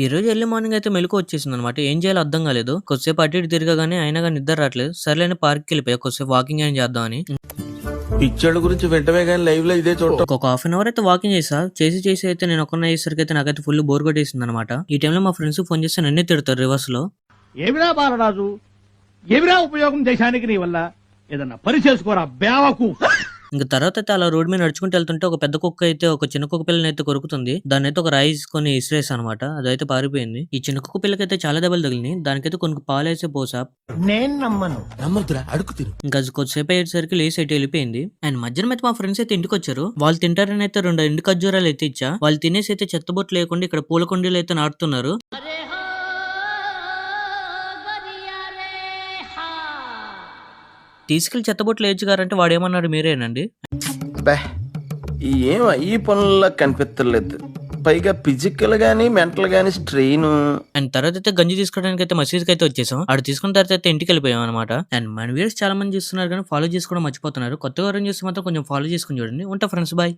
ఈ రోజు early morning అయితే మెలుకువ వచ్చేసిందనమాట. ఏం చేయాలో అర్థం కాలేదు. కొద్దిసేపు అటు ఇటు తిరగగానే అయినా గాని నిద్ర రావట్లేదు. సర్లే అని పార్క్‌కి వెళ్ళిపోయా. కొద్దిసేపు వాకింగ్ ఏం చేద్దామని. పిచ్చోళ్ళ గురించి వెంటనే కానీ లైవ్ లో ఇదే చూడటం. ఒక హాఫ్ అన్ అవర్ అయితే వాకింగ్ చేసి అయితే నేను ఒక్కడినే అయ్యేసరికి అయితే నాకైతే ఫుల్ బోర్ కొట్టేసిందనమాట. ఈ టైంలో మా ఫ్రెండ్స్ ఫోన్ చేస్తే నన్నే తిడతారు రివర్స్ లో. ఏమిరా బాలరాజు, ఏమిరా ఉపయోగం దేశానికి నీ వల్ల? ఏదన్నా పని చేసుకోరా బేవకు. ఇంక తర్వాత అయితే అలా రోడ్ మీద నడుచుకుంటూ వెళ్తుంటే ఒక పెద్ద కుక్క అయితే ఒక చిన్న కుక్క పిల్లని అయితే కొరుకుతుంది. దాన్ని అయితే ఒక రాయి తీసుకొని ఇసిరేసా అనమాట. అదైతే పారిపోయింది. ఈ చిన్న కుక్క పిల్లకైతే చాలా దెబ్బలు తగిలినాయి. దానికైతే కొన్ని పాలేసే పోసా. నేను నమ్మను. నమ్మద్దురా, అడుగు తిరు. ఇంకా కొద్దిసేపు అయ్యేసరికి లేసి అయితే వెళ్ళిపోయింది. అండ్ మధ్యాహ్నం అయితే మా ఫ్రెండ్స్ అయితే ఇంటికి వచ్చారు. వాళ్ళు తింటారని అయితే 2 ఎండు ఖర్జూరాలు అయితే ఇచ్చా. వాళ్ళు తినేసి అయితే చెత్తబొట్టు లేకుండా ఇక్కడ పూల కుండీలు అయితే నాటుతున్నారు. తీసుకెళ్లి చెత్తబొట్లు వేయచ్చుగారంటే వాడేమన్నాడు మీరేనండి. ఈ పనుల్లో కనిపించలేదు. పైగా ఫిజికల్ గానీ మెంటల్ గానీ స్ట్రెయిన్. అండ్ తర్వాత అయితే గంజి తీసుకోవడానికి అయితే మసీద్కి అయితే వచ్చేసాం. అక్కడ తీసుకున్న తర్వాత అయితే ఇంటికి వెళ్ళిపోయాం అనమాట. అండ్ మన వీడియోస్ చాలా మంది చూస్తున్నారు కానీ ఫాలో చేసుకోవడం మర్చిపోతున్నారు. కొత్తగా ఎవరైనా చూస్తే మాత్రం కొంచెం ఫాలో చేసుకుని చూడండి. ఉంటా ఫ్రెండ్స్, బాయ్.